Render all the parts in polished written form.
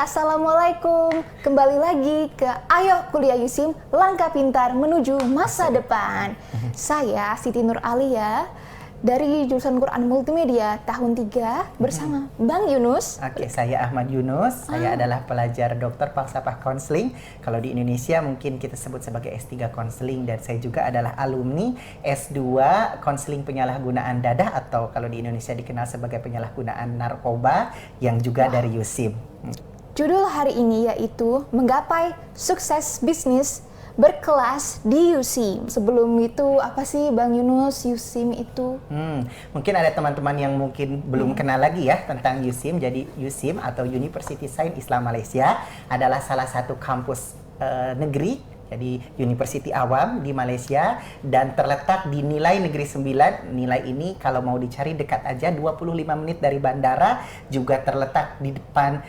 Assalamualaikum. Kembali lagi ke Ayo Kuliah Yusim, langkah pintar menuju masa depan. Saya Siti Nur Alia dari jurusan Quran Multimedia tahun 3 bersama Bang Yunus. Oke, saya Ahmad Yunus. Saya adalah pelajar dokter falsafah konseling. Kalau di Indonesia mungkin kita sebut sebagai S3 konseling, dan saya juga adalah alumni S2 konseling penyalahgunaan dadah, atau kalau di Indonesia dikenal sebagai penyalahgunaan narkoba, yang juga dari Yusim. Judul hari ini yaitu Menggapai Sukses Bisnis Berkelas di Yusim. Sebelum itu, apa sih Bang Yunus Yusim itu? Mungkin ada teman-teman yang mungkin belum kenal lagi ya tentang Yusim. Jadi Yusim atau University Sains Islam Malaysia adalah salah satu kampus negeri, jadi University Awam di Malaysia, dan terletak di Nilai Negeri 9. Nilai ini kalau mau dicari dekat aja, 25 menit dari bandara, juga terletak di depan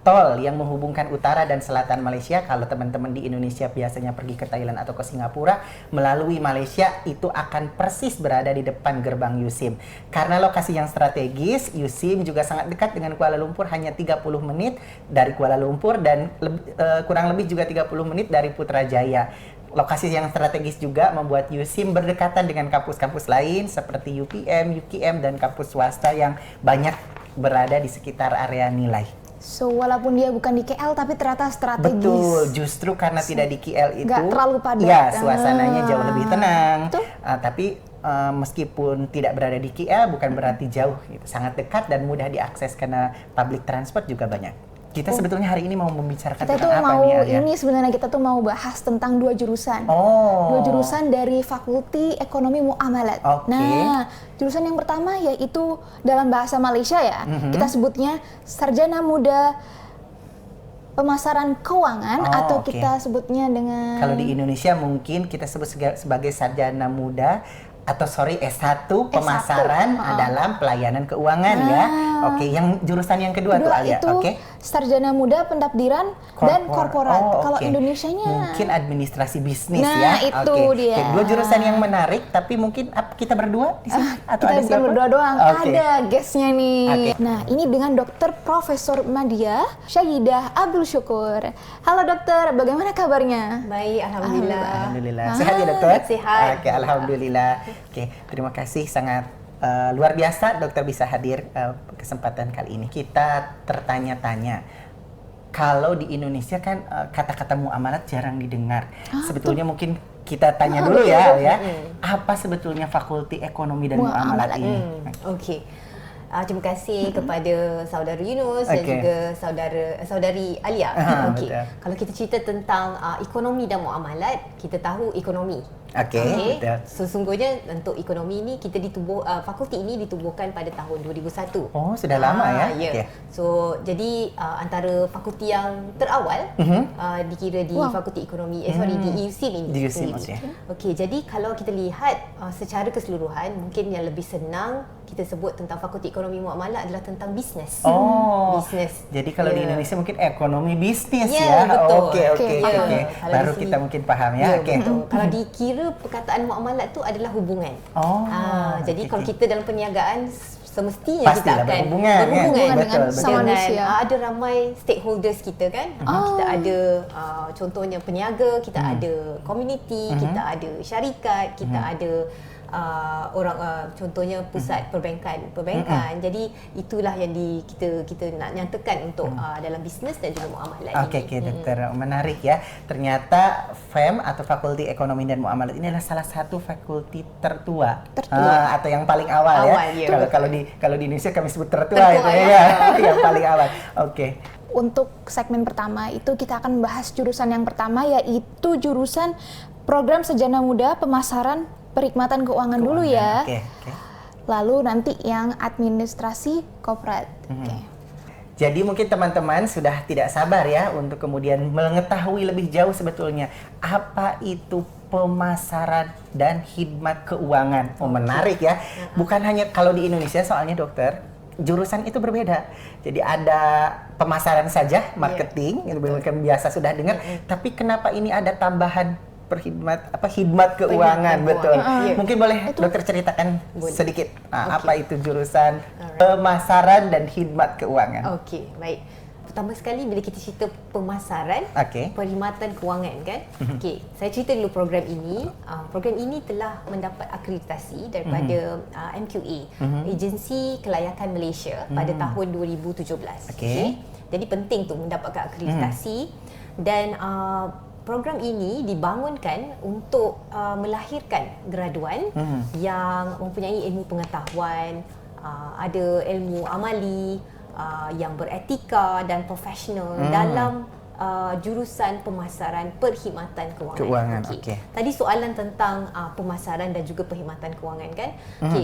tol yang menghubungkan utara dan selatan Malaysia. Kalau teman-teman di Indonesia biasanya pergi ke Thailand atau ke Singapura melalui Malaysia, itu akan persis berada di depan gerbang Yusim. Karena lokasi yang strategis, Yusim juga sangat dekat dengan Kuala Lumpur, hanya 30 menit dari Kuala Lumpur, dan kurang lebih juga 30 menit dari Putrajaya. Lokasi yang strategis juga membuat Yusim berdekatan dengan kampus-kampus lain seperti UPM, UKM, dan kampus swasta yang banyak berada di sekitar area nilai. So, walaupun dia bukan di KL tapi ternyata strategis. Betul, justru karena tidak di KL itu nggak terlalu padat. Ya, suasananya jauh lebih tenang. Tapi meskipun tidak berada di KL bukan berarti jauh, gitu. Sangat dekat dan mudah diakses karena public transport juga banyak. Kita sebetulnya hari ini mau membicarakan tentang apa nih, Alia? Ini sebenarnya kita tuh mau bahas tentang dua jurusan. Dua jurusan dari Fakulti Ekonomi Muamalat. Nah, jurusan yang pertama yaitu dalam bahasa Malaysia ya, kita sebutnya Sarjana Muda Pemasaran Keuangan, atau kita sebutnya dengan... Kalau di Indonesia mungkin kita sebut sebagai Sarjana Muda atau S1 Pemasaran dalam Pelayanan Keuangan ya. Yang jurusan yang kedua tuh, Alia. Itu Sarjana Muda Pendaftaran dan Korporat. Kalau Indonesianya mungkin administrasi bisnis ya. Nah, itu dia. Dua jurusan yang menarik, tapi mungkin kita berdua di sini atau kita ada siapa? Berdua doang. Ada guestnya nih. Nah, ini dengan Dr. Profesor Madya Syahidah Abdul Syukur. Halo dokter, bagaimana kabarnya? Baik, alhamdulillah. Alhamdulillah. Sehat ya dokter? Sehat. Alhamdulillah. Terima kasih, sangat luar biasa dokter bisa hadir kesempatan kali ini. Kita tertanya-tanya, kalau di Indonesia kan kata-kata muamalat jarang didengar. Sebetulnya mungkin kita tanya dulu ya, apa sebetulnya Fakulti Ekonomi dan Muamalat ini? Terima kasih kepada saudara Yunus dan juga saudari Alia. Kalau kita cerita tentang ekonomi dan muamalat, kita tahu ekonomi. Sesungguhnya untuk ekonomi ini kita fakulti ini ditubuhkan pada tahun 2001. Oh, sudah lama ya. So jadi antara fakulti yang terawal dikira di fakulti ekonomi di Yusim ini. Di Yusim, jadi kalau kita lihat secara keseluruhan, mungkin yang lebih senang kita sebut tentang fakulti ekonomi muamalat adalah tentang bisnes. Bisnes. Jadi kalau di Indonesia mungkin ekonomi bisnis Betul. Baru kita mungkin paham ya. Kalau dikira perkataan muamalat tu adalah hubungan. Jadi kalau kita dalam perniagaan semestinya pastilah kita akan berhubungan dengan sama manusia. Ada ramai stakeholders kita kan. Kita ada contohnya peniaga, kita ada community, kita ada syarikat, kita ada contohnya pusat perbankan. Jadi itulah yang kita nak nyatakan untuk dalam bisnes dan juga muamalat ini. Dokter, menarik ya. Ternyata FEM atau Fakulti Ekonomi dan Muamalat ini adalah salah satu fakulti tertua. Atau yang paling awal ya. Kalau di Indonesia kami sebut tertua itu ya. Yang paling awal. Untuk segmen pertama itu kita akan membahas jurusan yang pertama, yaitu jurusan Program Sarjana Muda Pemasaran Perkhidmatan Keuangan dulu ya. Lalu nanti yang administrasi korporat. Jadi mungkin teman-teman sudah tidak sabar ya untuk kemudian mengetahui lebih jauh sebetulnya apa itu pemasaran dan khidmat keuangan. Menarik ya. Bukan hanya kalau di Indonesia, soalnya dokter, jurusan itu berbeda. Jadi ada pemasaran saja, marketing, yang biasa sudah dengar. Tapi kenapa ini ada tambahan khidmat keuangan, betul. Mungkin boleh dokter ceritakan sedikit apa itu jurusan pemasaran dan khidmat keuangan. Baik. pertama sekali bila kita cerita pemasaran, perkhidmatan kewangan kan. Okey, saya cerita dulu program ini. Program ini telah mendapat akreditasi daripada MQA, Agensi Kelayakan Malaysia pada tahun 2017. Okey. Jadi penting tu mendapatkan akreditasi dan program ini dibangunkan untuk melahirkan graduan yang mempunyai ilmu pengetahuan, ada ilmu amali, yang beretika dan profesional dalam jurusan pemasaran perkhidmatan kewangan. Okay. Tadi soalan tentang pemasaran dan juga perkhidmatan kewangan kan.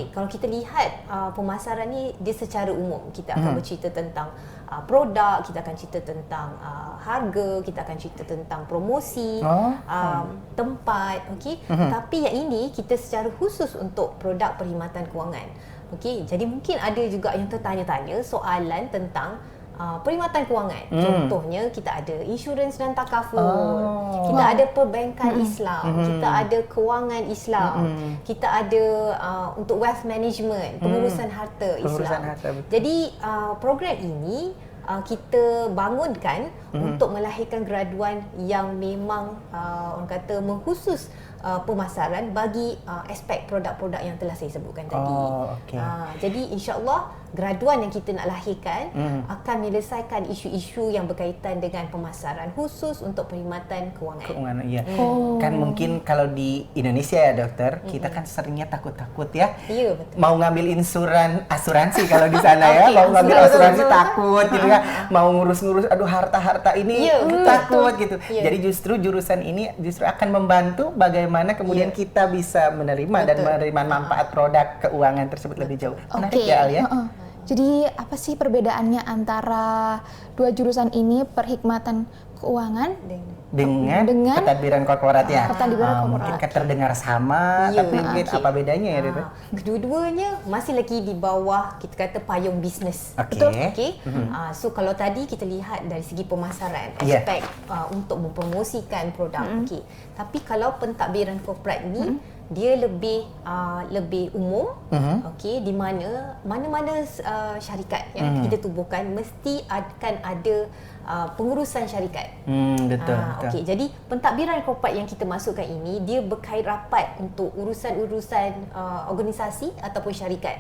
Kalau kita lihat pemasaran ni dia secara umum, kita akan bercerita tentang produk, kita akan cerita tentang harga, kita akan cerita tentang promosi, tempat, Tapi yang ini kita secara khusus untuk produk perkhidmatan kewangan. Jadi mungkin ada juga yang tertanya-tanya soalan tentang perkhidmatan kewangan. Contohnya kita ada insurans dan takaful, kita ada perbankan Islam, kita ada kewangan Islam, kita ada untuk wealth management, pengurusan harta Islam. Jadi program ini kita bangunkan untuk melahirkan graduan yang memang orang kata mengkhusus pemasaran bagi aspek produk-produk yang telah saya sebutkan tadi. Jadi insya-Allah graduan yang kita nak lahirkan akan menyelesaikan isu-isu yang berkaitan dengan pemasaran khusus untuk perkhidmatan kewangan. Ya. Kan mungkin kalau di Indonesia ya dokter, kita kan seringnya takut-takut ya. Iya, betul. Mau ngambil asuransi kalau di sana ya, mau ngambil asuransi takut gitu ya. Mau ngurus-ngurus aduh harta-harta ini takut gitu. Jadi justru jurusan ini justru akan membantu bagaimana kemudian kita bisa menerima dan menerima manfaat produk keuangan tersebut lebih jauh. Menarik ya Alia. Jadi apa sih perbedaannya antara dua jurusan ini, perkhidmatan keuangan dengan ketadbiran korporat ya? Mungkin terdengar sama, tapi mungkin apa bedanya ya itu? Kedua-duanya masih lagi di bawah kita kata payung bisnes. Betul. So kalau tadi kita lihat dari segi pemasaran, aspek untuk mempromosikan produk. Tapi kalau pentadbiran korporat ni dia lebih umum, di mana-mana syarikat yang kita tubuhkan mesti akan ada pengurusan syarikat. Betul. Jadi pentadbiran korporat yang kita masukkan ini dia berkait rapat untuk urusan-urusan organisasi ataupun syarikat.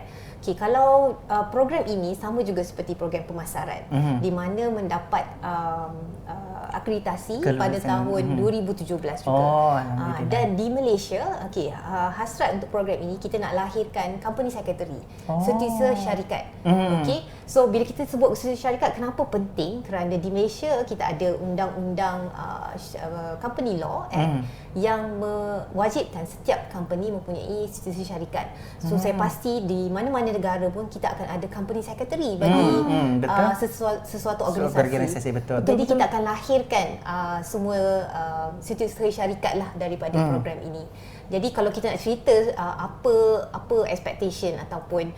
Kalau program ini sama juga seperti program pemasaran di mana mendapat akreditasi pada tahun 2017 juga. Dan di Malaysia, hasrat untuk program ini kita nak lahirkan company secretary, setiausaha syarikat. So bila kita sebut setiausaha syarikat, kenapa penting? Kerana di Malaysia kita ada undang-undang company law yang mewajibkan setiap company mempunyai setiausaha syarikat. So saya pasti di mana-mana negara pun kita akan ada company secretary bagi sesuatu organisasi. Betul. Jadi kita akan lahirkan semua setiausaha syarikat lah daripada program ini. Jadi kalau kita nak cerita apa expectation ataupun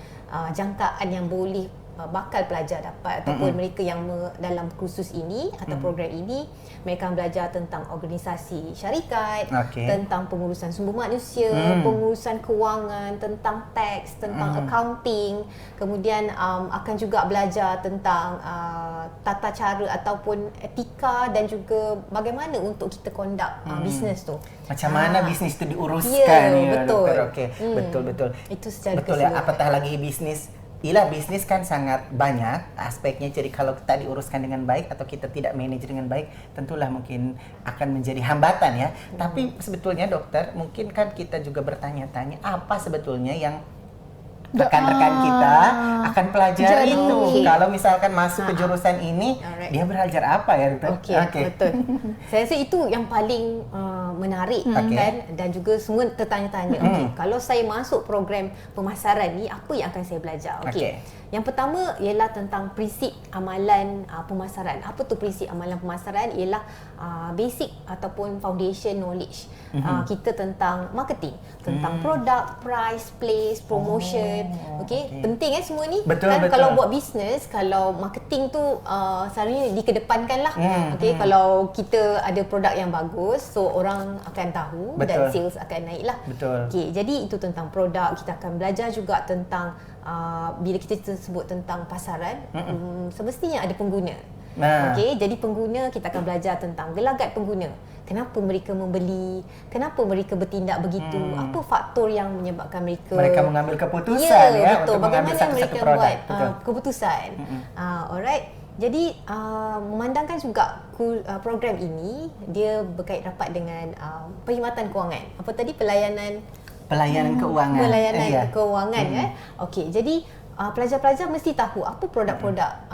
jangkaan yang boleh bakal pelajar dapat ataupun mereka yang dalam kursus ini atau program ini, mereka akan belajar tentang organisasi syarikat, tentang pengurusan sumber manusia, pengurusan kewangan, tentang teks, tentang accounting, kemudian akan juga belajar tentang tata cara ataupun etika dan juga bagaimana untuk kita conduct bisnes tu. Macam mana bisnes tu diuruskan betul. Dokter. Betul. Itu secara betul ya, apatah lagi bisnis. Bisnis kan sangat banyak aspeknya, jadi kalau tak diuruskan dengan baik atau kita tidak manage dengan baik, tentulah mungkin akan menjadi hambatan ya. Tapi sebetulnya dokter, mungkin kan kita juga bertanya-tanya apa sebetulnya yang rekan-rekan kita akan pelajari itu. Kalau misalkan masuk ke jurusan ini, dia belajar apa ya dokter? Betul. Saya rasa itu yang paling menarik kan, dan juga semua tertanya-tanya. Kalau saya masuk program pemasaran ni, apa yang akan saya belajar? Yang pertama ialah tentang prinsip amalan pemasaran. Apa tu prinsip amalan pemasaran? Ialah basic ataupun foundation knowledge kita tentang marketing, tentang produk, price, place, promotion. Penting semua ni. Betul. Kalau buat bisnes, kalau marketing tu selalunya dikedepankan lah. Kalau kita ada produk yang bagus, so orang akan tahu dan sales akan naik lah. Jadi itu tentang produk. Kita akan belajar juga tentang bila kita sebut tentang pasaran, semestinya ada pengguna. Okey, jadi pengguna kita akan belajar tentang gelagat pengguna. Kenapa mereka membeli? Kenapa mereka bertindak begitu? Apa faktor yang menyebabkan mereka mengambil keputusan betul. untuk mengambil Bagaimana satu-satu mereka produk. buat keputusan? Alright. Jadi memandangkan juga program ini dia berkait rapat dengan perkhidmatan kewangan. Apa tadi pelayanan keuangan. Pelayanan keuangan kan. Okey, jadi pelajar-pelajar mesti tahu apa produk-produk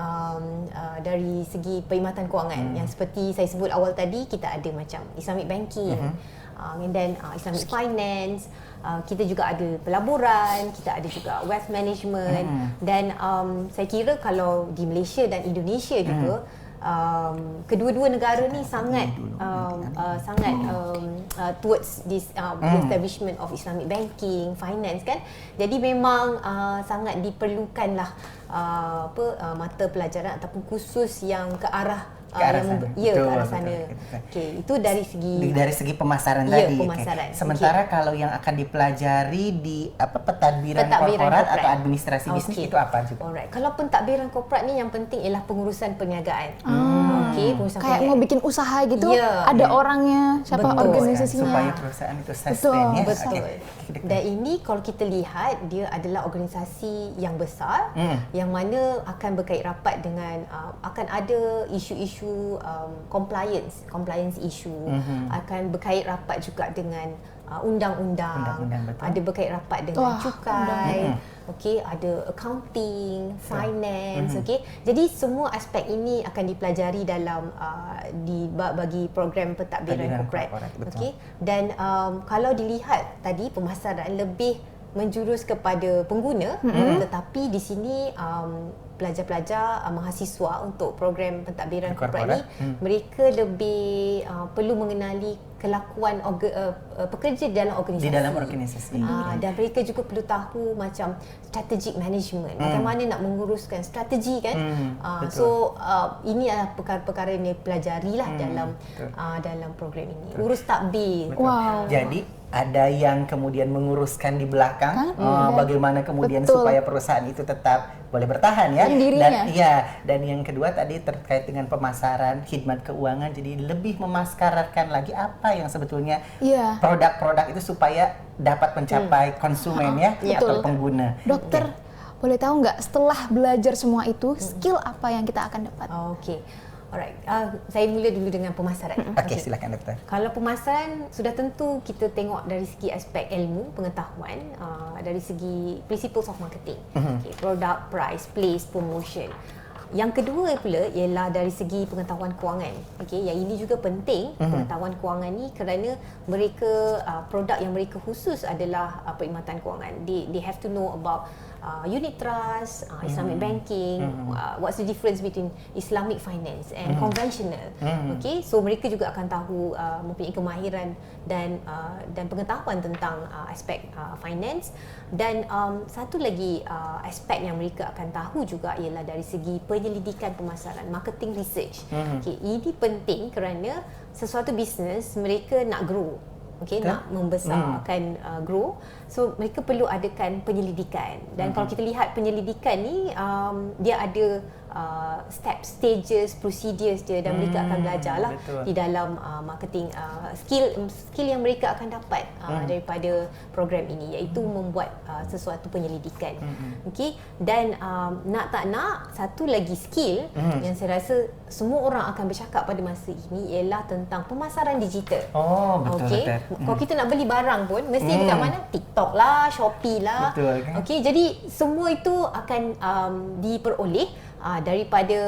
dari segi perkhidmatan kewangan. Yang seperti saya sebut awal tadi, kita ada macam Islamic banking, and then Islamic finance, kita juga ada pelaburan, kita ada juga wealth management, dan saya kira kalau di Malaysia dan Indonesia juga kedua-dua negara ni sangat towards this establishment of Islamic banking, finance kan. Jadi memang sangat diperlukanlah mata pelajaran ataupun kursus yang ke arah ke arah sana. Okey, itu dari segi pemasaran tadi. Pemasaran. Sementara kalau yang akan dipelajari di pentadbiran korporat atau administrasi bisnis itu apa juga? Alright. Kalau pentadbiran korporat ni yang penting ialah pengurusan perniagaan. Pengurusan kayak mau bikin usaha gitu, ada orangnya, siapa organisasinya. Supaya perusahaan itu sustain ya. Betul. Dan ini kalau kita lihat dia adalah organisasi yang besar yang mana akan berkait rapat dengan akan ada isu-isu compliance issue, akan berkait rapat juga dengan undang-undang, ada berkait rapat dengan cukai, okey, ada accounting, finance, okey. Jadi semua aspek ini akan dipelajari dalam bagi program pentadbiran korporat, okey. Dan kalau dilihat tadi pemasaran lebih menjurus kepada pengguna, tetapi di sini pelajar-pelajar mahasiswa untuk program pentadbiran korporat ni mereka lebih perlu mengenali kelakuan pekerja dalam organisasi. Dan mereka juga perlu tahu macam strategic management, bagaimana nak menguruskan strategi kan. So ini adalah perkara-perkara yang dipelajari lah dalam program ini. Urus takbir. Jadi ada yang kemudian menguruskan di belakang, bagaimana kemudian supaya perusahaan itu tetap boleh bertahan ya. Dan yang kedua tadi terkait dengan pemasaran khidmat keuangan, jadi lebih memaskaratkan lagi apa yang sebetulnya produk-produk itu supaya dapat mencapai konsumen atau pengguna. Dokter, boleh tahu nggak setelah belajar semua itu skill apa yang kita akan dapat? Okey. Alright, saya mula dulu dengan pemasaran. Okey, silakan doktor. Kalau pemasaran sudah tentu kita tengok dari segi aspek ilmu, pengetahuan, dari segi principles of marketing. Okay, product, price, place, promotion. Yang kedua pula ialah dari segi pengetahuan kewangan. Okey, yang ini juga penting, pengetahuan kewangan ni kerana mereka produk yang mereka khusus adalah perkhidmatan kewangan. They have to know about unit trust, Islamic banking, what's the difference between Islamic finance and conventional. Okay, so mereka juga akan tahu mempunyai kemahiran dan pengetahuan tentang aspek finance. Dan satu lagi aspek yang mereka akan tahu juga ialah dari segi penyelidikan pemasaran, marketing research. Okay, ini penting kerana sesuatu bisnes mereka nak grow. Okay, nak membesarkan grow, so mereka perlu adakan penyelidikan. Dan kalau kita lihat penyelidikan ni dia ada stages, procedures dia, dan mereka akan belajarlah di dalam marketing skill yang mereka akan dapat daripada program ini, iaitu membuat sesuatu penyelidikan. Okey, dan nak tak nak satu lagi skill yang saya rasa semua orang akan bercakap pada masa ini ialah tentang pemasaran digital. Betul. Kalau kita nak beli barang pun mesti dekat mana? TikTok lah, Shopee lah. Okey, jadi semua itu akan diperoleh daripada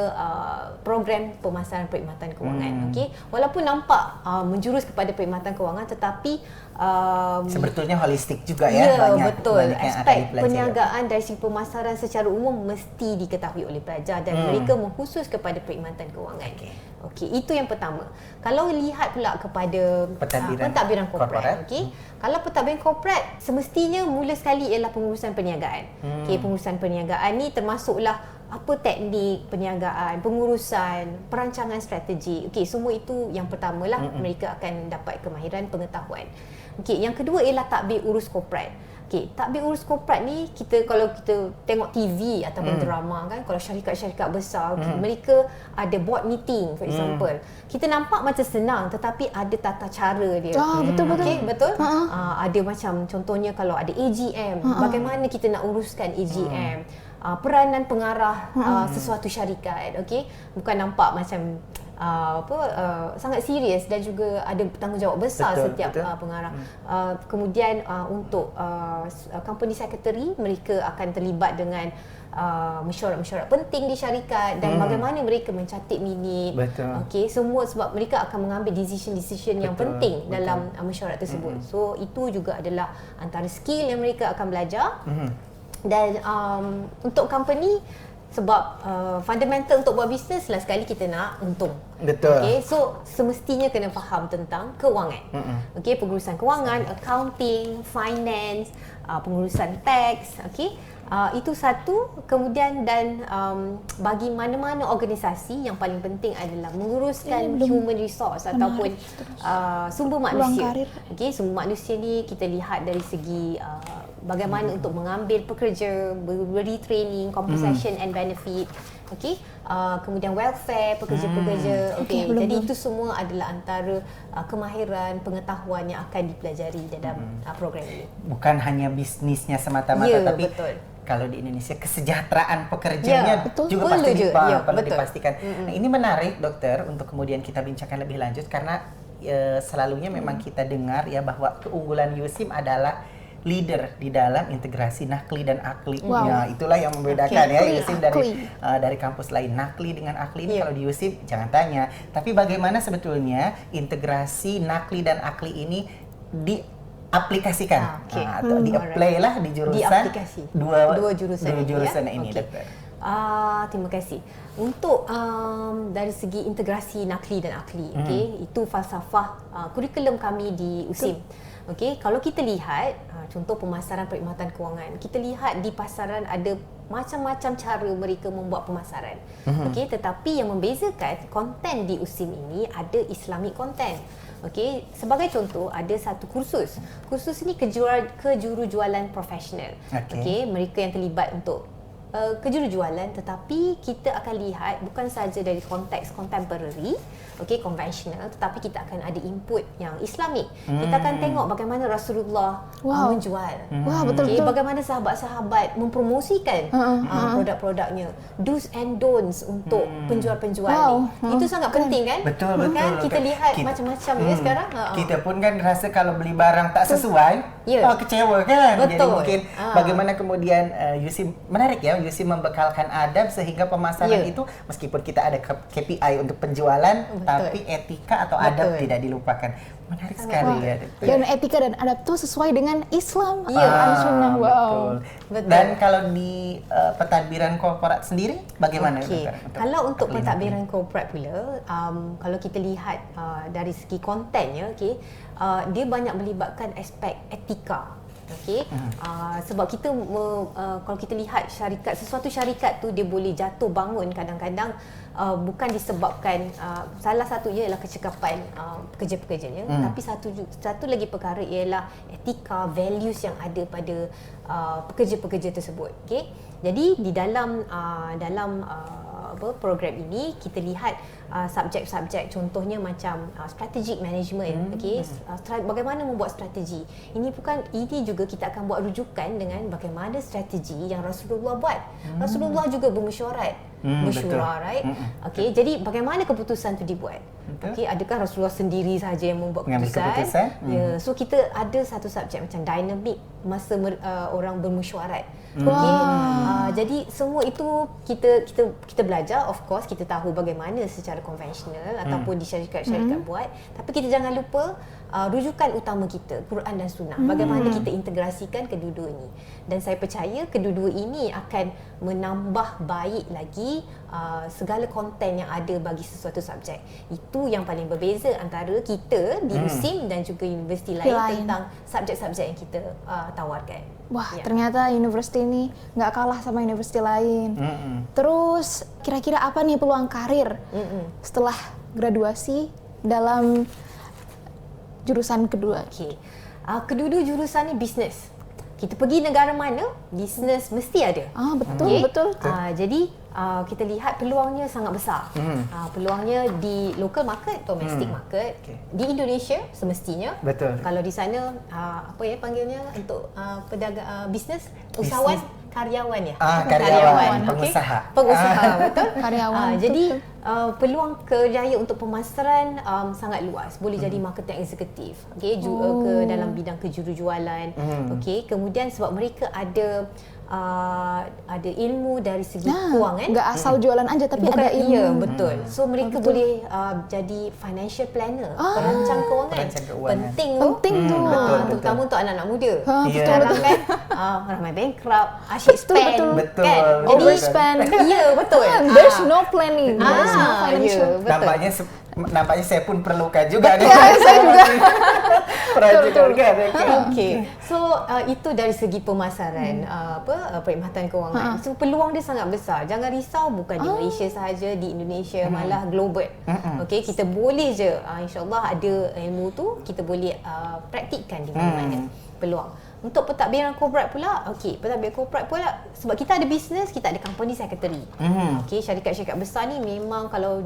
program pemasaran perkhidmatan kewangan. Okey, walaupun nampak menjurus kepada perkhidmatan kewangan, tetapi sebetulnya holistik juga ya. Betul. Aspek perniagaan dari segi pemasaran secara umum mesti diketahui oleh pelajar dan mereka mengkhusus kepada perkhidmatan kewangan. Okey, itu yang pertama. Kalau lihat pula kepada pentadbiran korporat, okey. Kalau pentadbiran korporat semestinya mula sekali ialah pengurusan perniagaan. Okey, pengurusan perniagaan ni termasuklah apa teknik perniagaan, pengurusan, perancangan strategi. Okey, semua itu yang pertamalah mereka akan dapat kemahiran pengetahuan. Okey, yang kedua ialah tadbir urus korporat. Okey, takbir urus korporat ni kalau kita tengok TV ataupun drama kan, kalau syarikat-syarikat besar mereka ada board meeting for example. Kita nampak macam senang tetapi ada tata cara dia. Betul. Okey, betul. Ada macam contohnya kalau ada AGM, bagaimana kita nak uruskan AGM. Peranan pengarah sesuatu syarikat, okey, bukan nampak macam sangat serius dan juga ada tanggungjawab besar setiap pengarah. Kemudian untuk company secretary, mereka akan terlibat dengan mesyuarat-mesyuarat penting di syarikat dan bagaimana mereka mencatat minit. Okey, semua sebab mereka akan mengambil decision yang penting dalam mesyuarat tersebut. So itu juga adalah antara skill yang mereka akan belajar. Dan untuk company, sebab fundamental untuk buat bisnes lah sekali kita nak untung. Okay, so semestinya kena faham tentang kewangan. Okay, pengurusan kewangan, accounting, finance, pengurusan tax. Okay, itu satu. Kemudian dan bagi mana-mana organisasi yang paling penting adalah menguruskan human resource ataupun sumber manusia. Okay, sumber manusia ni kita lihat dari segi bagaimana untuk mengambil pekerja, beri training, compensation and benefit. Okey, kemudian welfare pekerja-pekerja. Okey, jadi itu semua adalah antara kemahiran, pengetahuan yang akan dipelajari dalam program ini. Bukan hanya bisnisnya semata-mata, tapi kalau di Indonesia kesejahteraan pekerjanya juga perlu dipastikan. Nah, ini menarik dokter untuk kemudian kita bincangkan lebih lanjut karena selalunya memang kita dengar ya bahwa keunggulan USIM adalah leader di dalam integrasi nakli dan akli. Ya, itulah yang membedakan ya USIM dari kampus lain. Nakli dengan akli ini kalau di USIM jangan tanya. Tapi bagaimana sebetulnya integrasi nakli dan akli ini diaplikasikan atau di-apply lah di jurusan dua jurusan ini, dokter. Terima kasih. Untuk dari segi integrasi nakli dan akli, itu falsafah kurikulum kami di USIM. Okey, kalau kita lihat contoh pemasaran perkhidmatan kewangan, kita lihat di pasaran ada macam-macam cara mereka membuat pemasaran. Okey, tetapi yang membezakan konten di USIM ini ada Islamic content. Okey, sebagai contoh ada satu kursus. Kursus ini kejurujualan profesional. Okey, mereka yang terlibat untuk kejurujualan, tetapi kita akan lihat bukan saja dari konteks contemporary, konvensional, tetapi kita akan ada input yang Islamik. Kita akan tengok bagaimana Rasulullah menjual. Betul-betul. Bagaimana sahabat-sahabat mempromosikan produk-produknya. Do's and don'ts untuk penjual-penjual ni. Itu sangat penting kan? Betul. Kan kita lihat macam-macam ya sekarang. Kita pun kan rasa kalau beli barang tak sesuai, kecewa kan? Jadi mungkin bagaimana kemudian USIM menarik ya, USIM membekalkan adab sehingga pemasaran itu meskipun kita ada KPI untuk penjualan, tapi etika atau adab tidak dilupakan. Menarik sekali ya. Dan etika dan adab itu sesuai dengan Islam. Al-Sunnah. Betul. Dan kalau di pentadbiran korporat sendiri bagaimana? Kalau untuk pentadbiran korporat pula, kalau kita lihat dari segi kontennya, dia banyak melibatkan aspek etika. Sebab kita kalau kita lihat sesuatu syarikat tu dia boleh jatuh bangun kadang-kadang bukan disebabkan salah satunya ialah kecekapan pekerja-pekerjanya, tapi satu lagi perkara ialah etika, values yang ada pada pekerja-pekerja tersebut. Jadi di dalam program ini kita lihat subjek-subjek contohnya macam strategic management, bagaimana membuat strategi. Ini juga kita akan buat rujukan dengan bagaimana strategi yang Rasulullah buat. Rasulullah juga bermesyuarat, right? Jadi bagaimana keputusan itu dibuat? Adakah Rasulullah sendiri saja yang membuat keputusan? So kita ada satu subjek macam dynamic masa orang bermesyuarat. Jadi semua itu kita belajar. Of course kita tahu bagaimana secara konvensional ataupun di syarikat-syarikat buat, tapi kita jangan lupa rujukan utama kita Quran dan Sunnah. Bagaimana kita integrasikan kedua-dua ini. Dan saya percaya kedua-dua ini akan menambah baik lagi segala konten yang ada bagi sesuatu subjek. Itu yang paling berbeza antara kita di USIM dan juga universiti lain tentang subjek-subjek yang kita tawarkan. Ternyata universiti ini nggak kalah sama universiti lain. Terus kira-kira apa nih peluang karir setelah graduasi dalam jurusan kedua? Kedua-dua jurusan ni bisnes. kita pergi negara mana, bisnes mesti ada. Betul. Jadi kita lihat peluangnya sangat besar. Peluangnya di local market, domestic market, di Indonesia semestinya. Betul. Kalau di sana apa ya panggilnya untuk pedagang bisnes, usahawan, karyawan ya. Karyawan, pengusaha. Pengusaha, betul. Karyawan. Jadi peluang kerjaya untuk pemasaran sangat luas. Boleh jadi marketing eksekutif, ke dalam bidang kejurujualan. Kemudian sebab mereka ada ilmu dari segi kewangan. Nggak asal jualan aja, tapi ada ilmu. Ya, betul. So mereka boleh jadi financial planner, perancang kewangan. Penting tu. Betul. Terutama untuk anak-anak muda. Betul. Kan ramai bankrupt, asyik spend. Betul. Kan? Overspend. Ya, betul. There's no planning. There's no financial. Betul. Nampaknya saya pun perlukan juga. Saya juga. Okey. So itu dari segi pemasaran perkhidmatan kewangan. So peluang dia sangat besar. Jangan risau, bukan di Malaysia sahaja, di Indonesia, malah global. Okey, kita boleh je insya-Allah ada ilmu tu, kita boleh praktikkan di mana-mana peluang. Untuk pentadbiran korporat pula, pentadbiran korporat pula sebab kita ada bisnes, kita ada company secretary. Syarikat-syarikat besar ni memang kalau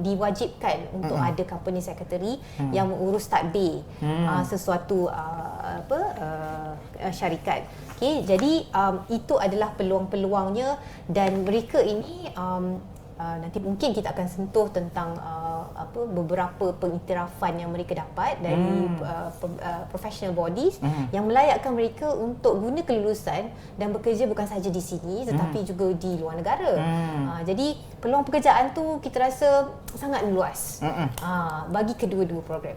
diwajibkan untuk ada company secretary yang mengurus tadbir sesuatu syarikat. Jadi itu adalah peluang-peluangnya, dan mereka ini nanti mungkin kita akan sentuh tentang beberapa pengiktirafan yang mereka dapat dari professional bodies yang melayakkan mereka untuk guna kelulusan dan bekerja bukan sahaja di sini tetapi juga di luar negara. Jadi peluang pekerjaan tu kita rasa sangat luas bagi kedua-dua program.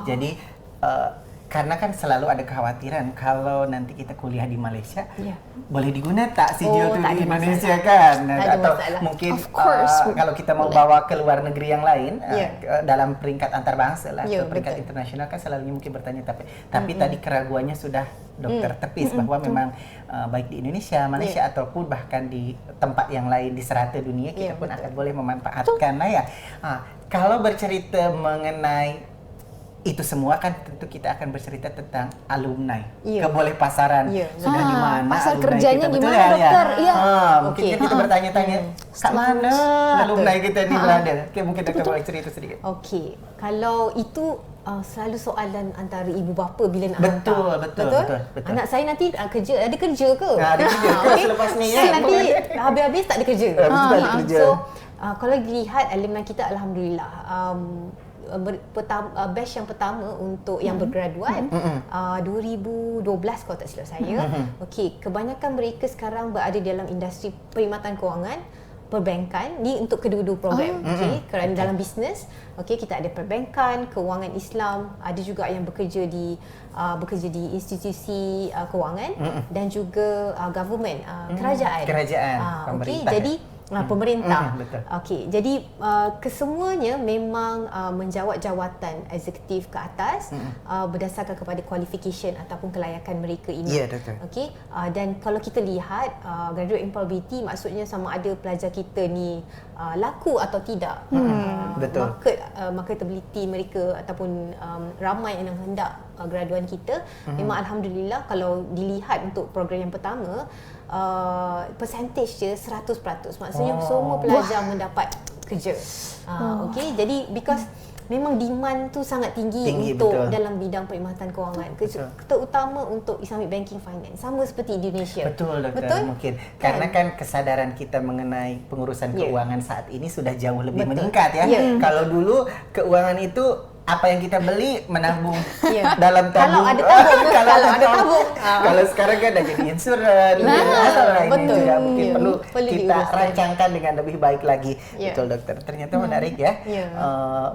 Jadi karena kan selalu ada kekhawatiran kalau nanti kita kuliah di Malaysia, boleh digunakan tak CGO tu di Indonesia kan? Atau mungkin kalau kita mau bawa ke luar negeri yang lain dalam peringkat antarabangsa lah atau peringkat internasional kan selalunya mungkin bertanya, tapi tadi keraguannya sudah Dokter tepis bahwa memang baik di Indonesia, Malaysia ataupun bahkan di tempat yang lain di serata dunia kita pun akan boleh memanfaatkan lah ya. Kalau bercerita mengenai itu semua kan tentu kita akan bercerita tentang alumni, kebolehpasaran sudah di mana, pasar alumni kerjanya kita, gimana betul dokter? Mungkin kita bertanya-tanya kat mana alumni kita ni berada. Mungkin dokter boleh cerita sedikit. Kalau itu selalu soalan antara ibu bapa bila nak betul. Anak saya nanti ada kerja ke? Ada kerja ke selepas ni ya? Nanti habis-habis tak ada kerja. So kalau dilihat alumni kita alhamdulillah batch yang pertama untuk yang bergraduat 2012 kalau tak silap saya. Kebanyakan mereka sekarang berada dalam industri perkhidmatan kewangan, perbankan ni untuk kedua-dua program. Kerana dalam bisnes kita ada perbankan, kewangan Islam, ada juga yang bekerja di institusi kewangan dan juga government, kerajaan pemerintah. Jadi pemerintah. Jadi kesemuanya memang menjawat jawatan eksekutif ke atas berdasarkan kepada qualification ataupun kelayakan mereka ini. Dan kalau kita lihat graduate employability maksudnya sama ada pelajar kita ni laku atau tidak. Marketability mereka ataupun ramai yang hendak graduan kita. Memang alhamdulillah kalau dilihat untuk program yang pertama percentage dia 100%. Maksudnya semua pelajar mendapat kerja. Jadi because memang demand tu sangat tinggi untuk dalam bidang perkhidmatan kewangan, terutama untuk Islamic Banking Finance, sama seperti Indonesia. Betul doktor. Mungkin karena kan kesadaran kita mengenai pengurusan keuangan saat ini sudah jauh lebih meningkat ya. Kalau dulu keuangan itu apa yang kita beli menabung dalam tabung. Kalau ada tabung. Kalau sekarang kan dah jadi insurans. Ini juga mungkin perlu kita rancangkan dengan lebih baik lagi. Betul dokter. Ternyata menarik ya.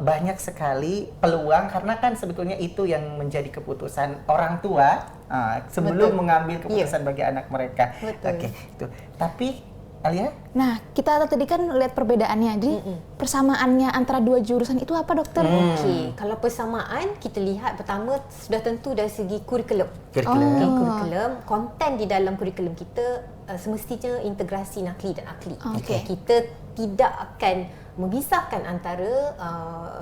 Banyak sekali peluang karena kan sebetulnya itu yang menjadi keputusan orang tua sebelum mengambil keputusan bagi anak mereka. Itu. Tapi Alia? Nah, kita tadi kan lihat perbedaannya. Jadi persamaannya antara dua jurusan itu apa, dokter? Kalau persamaan kita lihat pertama sudah tentu dari segi kurikulum. Kurikulum, konten di dalam kurikulum kita semestinya integrasi nakli dan akli. Kita tidak akan memisahkan antara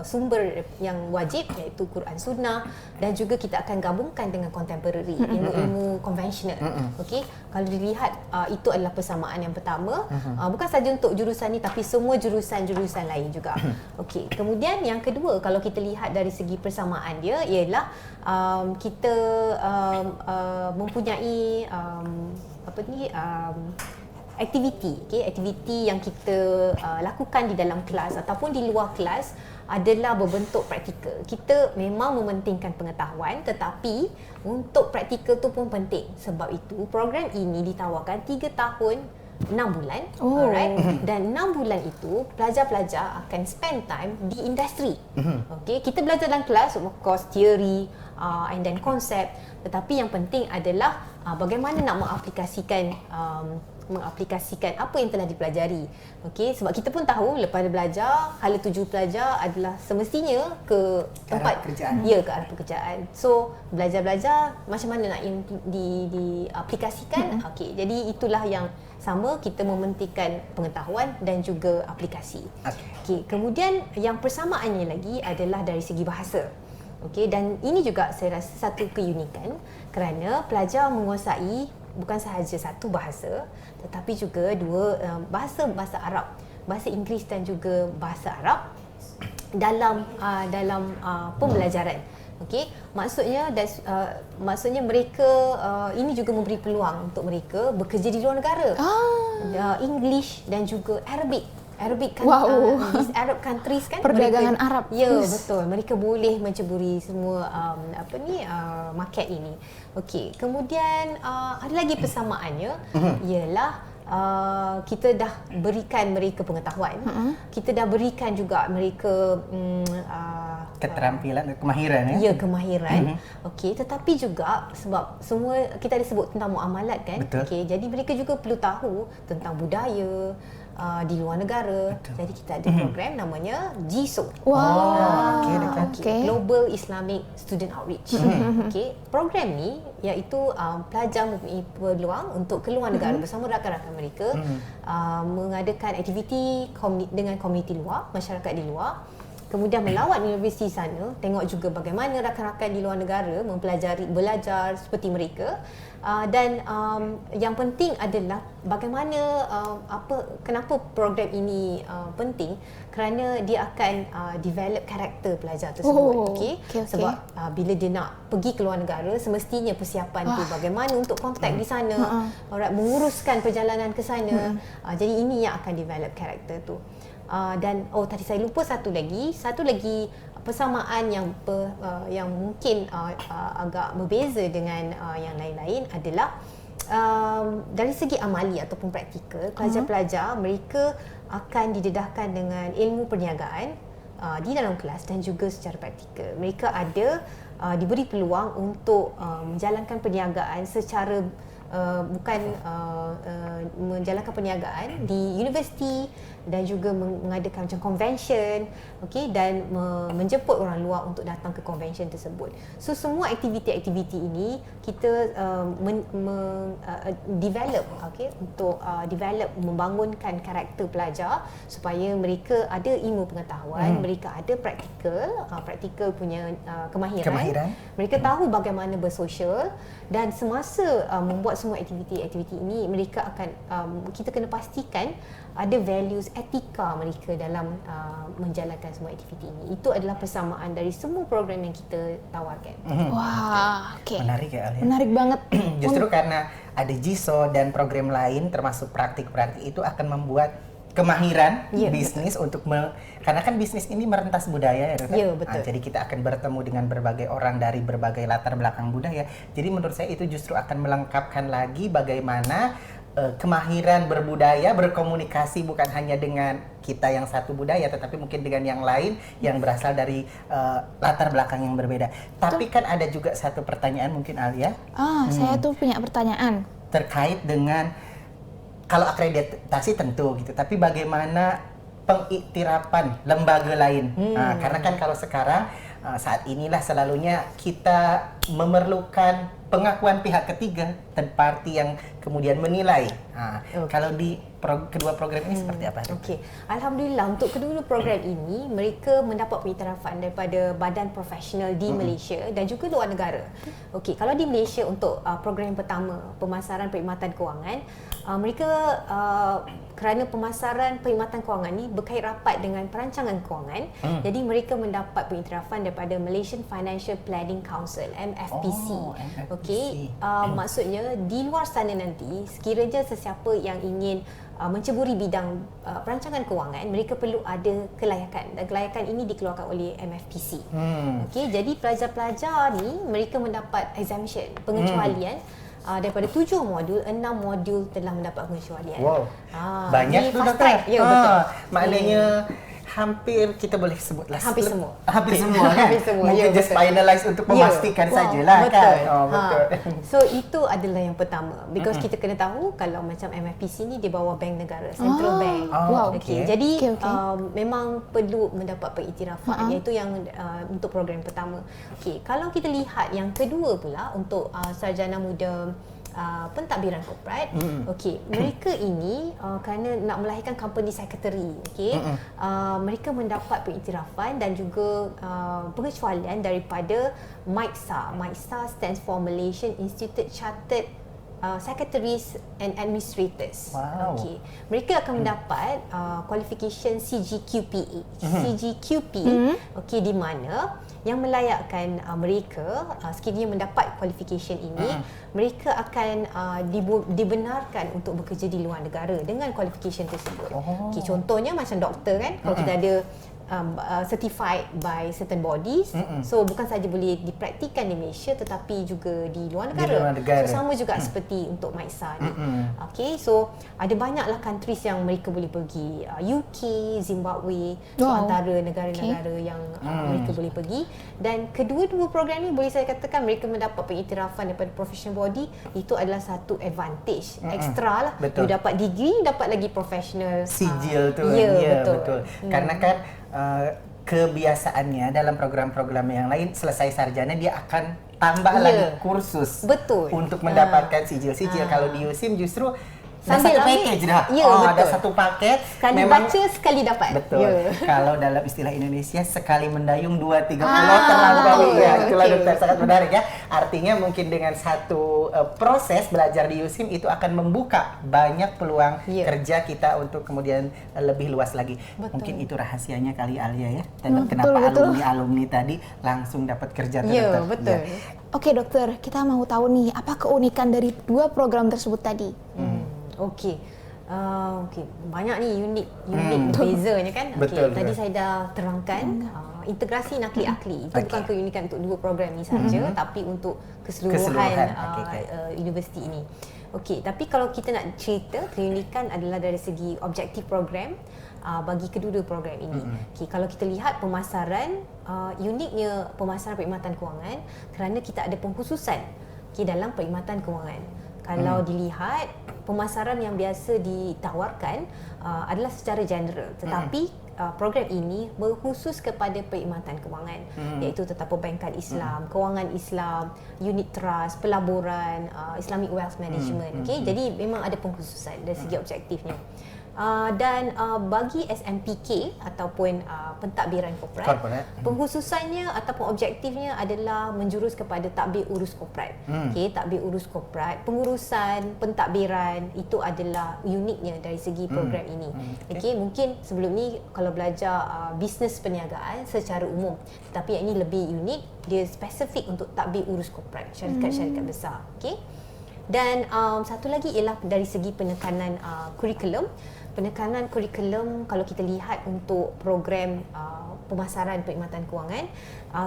sumber yang wajib iaitu Quran Sunnah, dan juga kita akan gabungkan dengan contemporary, ilmu-ilmu konvensional. Okey, kalau dilihat itu adalah persamaan yang pertama, bukan saja untuk jurusan ni tapi semua jurusan-jurusan lain juga. Okey, kemudian yang kedua, kalau kita lihat dari segi persamaan dia ialah kita mempunyai aktiviti yang kita lakukan di dalam kelas ataupun di luar kelas adalah berbentuk praktikal. Kita memang mementingkan pengetahuan, tetapi untuk praktikal tu pun penting. Sebab itu program ini ditawarkan 3 tahun 6 bulan, alright, dan 6 bulan itu pelajar-pelajar akan spend time di industri. Okay, kita belajar dalam kelas, of course, theory and then konsep, tetapi yang penting adalah bagaimana nak mengaplikasikan apa yang telah dipelajari. Okey, sebab kita pun tahu lepas belajar, hala tuju pelajar adalah semestinya ke tempat pekerjaan. Ya, ke arah pekerjaan. So, belajar-belajar macam mana nak diaplikasikan. Okey, jadi itulah yang sama, kita mementingkan pengetahuan dan juga aplikasi. Okey, kemudian yang persamaannya lagi adalah dari segi bahasa. Okey, dan ini juga saya rasa satu keunikan kerana pelajar menguasai bukan sahaja satu bahasa tetapi juga dua bahasa Arab, bahasa Inggeris dan juga bahasa Arab dalam pembelajaran. Okey, maksudnya mereka ini juga memberi peluang untuk mereka bekerja di luar negara. English dan juga Arabic kan, these Arab countries kan, perdagangan mereka, Arab. Ya, betul. Mereka boleh menceburi semua market ini. Okey, kemudian ada lagi persamaannya ialah kita dah berikan mereka pengetahuan. Kita dah berikan juga mereka keterampilan, kemahiran ya. Ya, kemahiran. Okey, tetapi juga sebab semua kita ada sebut tentang muamalat kan. Okey, jadi mereka juga perlu tahu tentang budaya di luar negara. Betul. Jadi kita ada program namanya GISO. Okay. Global Islamic Student Outreach. Okay. Program ni iaitu pelajar mempunyai peluang untuk keluar negara bersama rakan-rakan mereka, mengadakan aktiviti dengan komuniti luar, masyarakat di luar. Kemudian melawat universiti sana, tengok juga bagaimana rakan-rakan di luar negara belajar seperti mereka. Dan yang penting adalah bagaimana kenapa program ini penting, kerana dia akan develop karakter pelajar tersebut. Sebab bila dia nak pergi ke luar negara, semestinya persiapan tu bagaimana untuk kontak di sana, menguruskan perjalanan ke sana. Jadi ini yang akan develop karakter tu. Dan tadi saya lupa satu lagi persamaan yang mungkin agak berbeza dengan yang lain-lain adalah dari segi amali ataupun praktikal, pelajar-pelajar mereka akan didedahkan dengan ilmu perniagaan di dalam kelas dan juga secara praktikal. Mereka ada diberi peluang untuk menjalankan perniagaan secara bukan menjalankan perniagaan di universiti dan juga mengadakan macam convention, dan menjemput orang luar untuk datang ke convention tersebut. So semua aktiviti-aktiviti ini kita develop, untuk develop, membangunkan karakter pelajar supaya mereka ada ilmu pengetahuan, mereka ada praktikal punya kemahiran. Mereka tahu bagaimana bersosial, dan semasa membuat semua aktiviti-aktiviti ini, mereka akan kita kena pastikan ada values etika mereka dalam menjalankan semua aktiviti ini. Itu adalah persamaan dari semua program yang kita tawarkan. Wah, Menarik ya, Alia. Menarik banget. Justru karena ada GISO dan program lain termasuk praktik-praktik itu akan membuat kemahiran bisnis untuk karena kan bisnis ini merentas budaya ya, ya, betul. Jadi kita akan bertemu dengan berbagai orang dari berbagai latar belakang budaya. Jadi menurut saya itu justru akan melengkapkan lagi bagaimana kemahiran berbudaya, berkomunikasi bukan hanya dengan kita yang satu budaya, tetapi mungkin dengan yang lain yang berasal dari latar belakang yang berbeda. Tapi kan ada juga satu pertanyaan mungkin, Alia. Saya tuh punya pertanyaan terkait dengan kalau akreditasi tentu gitu, tapi bagaimana pengiktirapan lembaga lain? Karena kan kalau sekarang saat inilah selalunya kita memerlukan pengakuan pihak ketiga, third party yang kemudian menilai. Kalau di kedua program ini seperti apa? Okey, alhamdulillah untuk kedua program ini mereka mendapat pengiktirafan daripada badan profesional di Malaysia dan juga luar negara. Okey, kalau di Malaysia untuk program yang pertama, pemasaran perkhidmatan kewangan, mereka kerana pemasaran perkhidmatan kewangan ni berkait rapat dengan perancangan kewangan, jadi mereka mendapat pengiktirafan daripada Malaysian Financial Planning Council, MFPC. Okey, maksudnya di luar sana nanti sekiranya sesiapa yang ingin menceburi bidang perancangan kewangan, mereka perlu ada kelayakan dan kelayakan ini dikeluarkan oleh MFPC. Okey, jadi pelajar-pelajar ni mereka mendapat exemption, pengecualian daripada 7 modul, 6 modul telah mendapat pengecualian. Wow. Banyak tu doktor. Ya, betul. Maknanya hampir kita boleh sebutlah hampir semua. Hampir semua kan? Hampir semua. Mungkin just finalize untuk memastikan sajalah betul. kan. Betul. So itu adalah yang pertama. Because kita kena tahu kalau macam MFPC ni dia bawah bank negara, Central Bank. Okay. Jadi memang perlu mendapat pengiktirafan iaitu yang untuk program pertama. Okey, kalau kita lihat yang kedua pula untuk sarjana muda pentadbiran korporat. Okey, mereka ini kerana nak melahirkan company secretary, okey. Mereka mendapat pengiktirafan dan juga pengecualian daripada MICSA. MICSA stands for Malaysian Institute Chartered Secretaries and Administrators. Wow. Okey, mereka akan mendapat qualification CGQP. CGQP, okey, di mana yang melayakkan mereka sekiranya mendapat qualification ini, mereka akan dibenarkan untuk bekerja di luar negara dengan qualification tersebut. Okay, contohnya macam doktor kan, kalau kita ada certified by certain bodies, so bukan saja boleh dipraktikan di Malaysia tetapi juga di luar negara. Di luar negara. So sama juga seperti untuk MICSA ni. Okay, so ada banyaklah countries yang mereka boleh pergi, UK, Zimbabwe, so antara negara-negara yang mereka boleh pergi. Dan kedua-dua program ni boleh saya katakan mereka mendapat pengiktirafan daripada professional body. Itu adalah satu advantage extra lah. Betul. You dapat degree, dapat lagi professional sijil tu. Ya, betul. Karena kan kebiasaannya dalam program-program yang lain selesai sarjana dia akan tambah lagi kursus untuk mendapatkan sijil-sijil. Kalau di USIM justru sambil satu package dah. Ada satu paket. Sekali baca, sekali dapat. Betul. Kalau dalam istilah Indonesia, sekali mendayung 2-3 pulau terlampaui. Itulah dokter, sangat menarik ya. Artinya mungkin dengan satu proses belajar di USIM itu akan membuka banyak peluang kerja kita untuk kemudian lebih luas lagi. Mungkin itu rahasianya kali Alia ya. Dan kenapa alumni tadi langsung dapat kerja dokter. Betul. Oke dokter, kita mau tahu nih apa keunikan dari dua program tersebut tadi? Okey. Banyak ni unik bezanya kan. Okey, tadi saya dah terangkan integrasi nakli akli. Itu bukan keunikan untuk dua program ni saja, tapi untuk keseluruhan universiti ini. Okey, tapi kalau kita nak cerita keunikan adalah dari segi objektif program bagi kedua-dua program ini. Okey, kalau kita lihat pemasaran, uniknya pemasaran perkhidmatan kewangan kerana kita ada pengkhususan dalam perkhidmatan kewangan. Kalau dilihat pemasaran yang biasa ditawarkan adalah secara general, tetapi program ini berkhusus kepada perkhidmatan kewangan, iaitu tentang perbankan Islam, kewangan Islam, unit trust, pelaburan, Islamic Wealth Management. Okay? Jadi memang ada pengkhususan dari segi objektifnya. Dan bagi SMPK ataupun pentadbiran korporat, pengkhususannya ataupun objektifnya adalah menjurus kepada tadbir urus korporat. Okey, tadbir urus korporat, pengurusan pentadbiran itu adalah uniknya dari segi program ini. Okey, mungkin sebelum ni kalau belajar bisnes perniagaan secara umum, tetapi yang ini lebih unik, dia spesifik untuk tadbir urus korporat, syarikat-syarikat besar. Okey. Dan satu lagi ialah dari segi penekanan kurikulum. Penekanan kurikulum kalau kita lihat untuk program pemasaran perkhidmatan kewangan,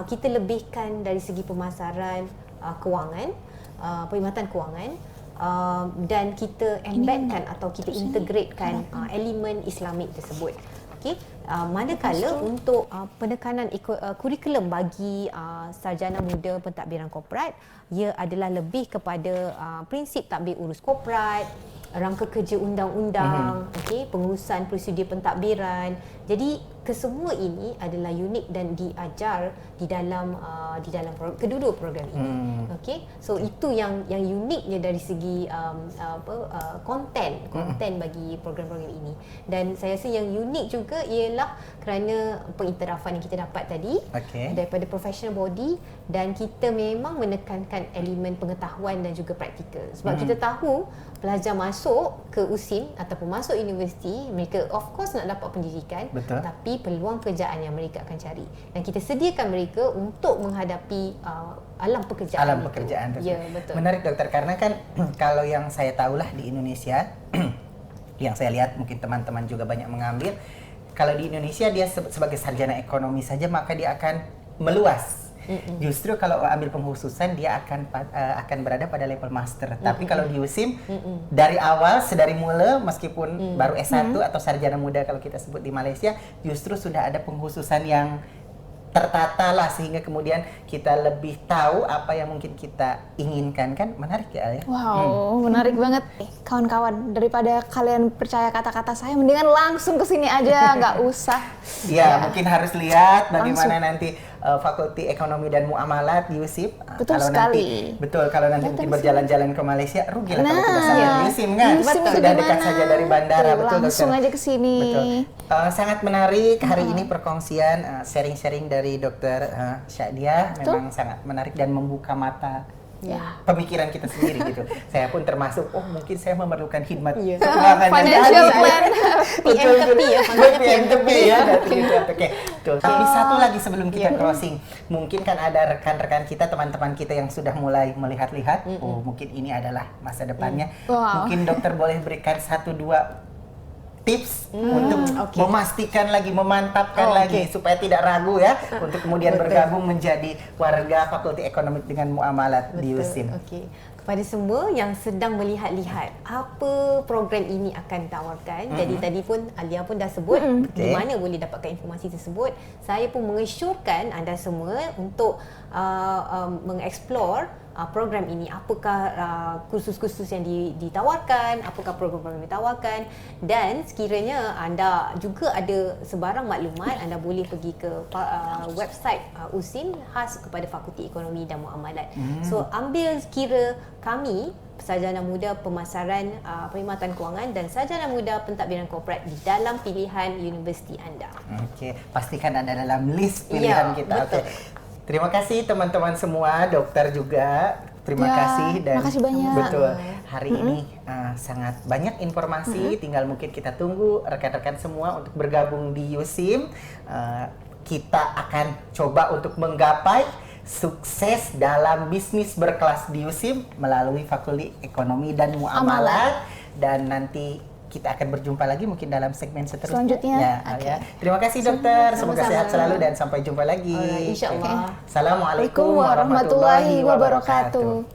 kita lebihkan dari segi pemasaran kewangan, perkhidmatan kewangan, dan kita embedkan atau kita integratekan elemen Islamik tersebut. Okay. Manakala untuk penekanan kurikulum bagi sarjana muda pentadbiran korporat, ia adalah lebih kepada prinsip tadbir urus korporat, rangka kerja undang-undang, pengurusan prosedur pentadbiran. Jadi kesemua ini adalah unik dan diajar di dalam kedua-dua program ini. Okey, so itu yang uniknya dari segi konten bagi program-program ini. Dan saya rasa yang unik juga ialah kerana pengiktirafan yang kita dapat tadi daripada professional body, dan kita memang menekankan elemen pengetahuan dan juga praktikal. Sebab kita tahu pelajar masuk ke USIM ataupun masuk universiti, mereka of course nak dapat pendidikan, tapi peluang pekerjaan yang mereka akan cari, dan kita sediakan mereka untuk menghadapi alam pekerjaan itu. Ya, betul. Menarik dokter, karena kan kalau yang saya tahulah di Indonesia yang saya lihat mungkin teman-teman juga banyak mengambil, kalau di Indonesia dia sebagai sarjana ekonomi saja maka dia akan meluas. Justru kalau ambil pengkhususan dia akan berada pada level master. Tapi kalau di USIM dari awal, sedari mula, meskipun baru S1 atau sarjana muda kalau kita sebut di Malaysia, justru sudah ada pengkhususan yang tertata lah, sehingga kemudian kita lebih tahu apa yang mungkin kita inginkan. Kan menarik ya, Alia? Wow, menarik banget. Kawan-kawan, daripada kalian percaya kata-kata saya, mendingan langsung ke sini aja, nggak usah. Ya, mungkin harus lihat bagaimana nanti Fakulti Ekonomi dan Muamalat di USIM. Betul kalau sekali. Kalau nanti mungkin berjalan-jalan ke Malaysia, rugi lah kalau tidak sampai di USIM kan. Sudah dekat saja dari bandara, betul langsung dokter. aja ke sini. Betul. Sangat menarik hari ini perkongsian, sharing-sharing dari Dokter Syadia. Memang sangat menarik dan membuka mata pemikiran kita sendiri gitu. Saya pun termasuk, mungkin saya memerlukan khidmat keuangan. Financial plan. PM tepi ya, PM tepi ya. Oke. Tapi satu lagi sebelum kita closing, mungkin kan ada rekan-rekan kita, teman-teman kita yang sudah mulai melihat-lihat, mungkin ini adalah masa depannya. Mungkin dokter boleh berikan 1-2 tips untuk memastikan lagi, memantapkan lagi supaya tidak ragu ya untuk kemudian bergabung menjadi warga Fakulti Ekonomi dengan Muamalat di USIM. Kepada semua yang sedang melihat-lihat apa program ini akan tawarkan. Jadi tadi pun Alia pun dah sebut di mana boleh dapatkan informasi tersebut. Saya pun mengesyorkan anda semua untuk mengeksplor program ini, apakah kursus-kursus yang ditawarkan, apakah program-program yang ditawarkan, dan sekiranya anda juga ada sebarang maklumat, anda boleh pergi ke website USIM khas kepada Fakulti Ekonomi dan Muamalat. So ambil kira kami sarjana muda pemasaran perkhidmatan kewangan dan sarjana muda pentadbiran korporat di dalam pilihan universiti anda. Pastikan ada dalam list pilihan kita. Terima kasih teman-teman semua, dokter juga. Terima kasih dan makasih banyak. Betul. Hari ini sangat banyak informasi, tinggal mungkin kita tunggu rekan-rekan semua untuk bergabung di USIM. Kita akan coba untuk menggapai sukses dalam bisnis berkelas di USIM melalui Fakulti Ekonomi dan Muamalat. Dan nanti kita akan berjumpa lagi mungkin dalam segmen selanjutnya. Ya. Terima kasih dokter, semoga sehat selalu dan sampai jumpa lagi. Insyaallah. Assalamualaikum warahmatullahi wabarakatuh.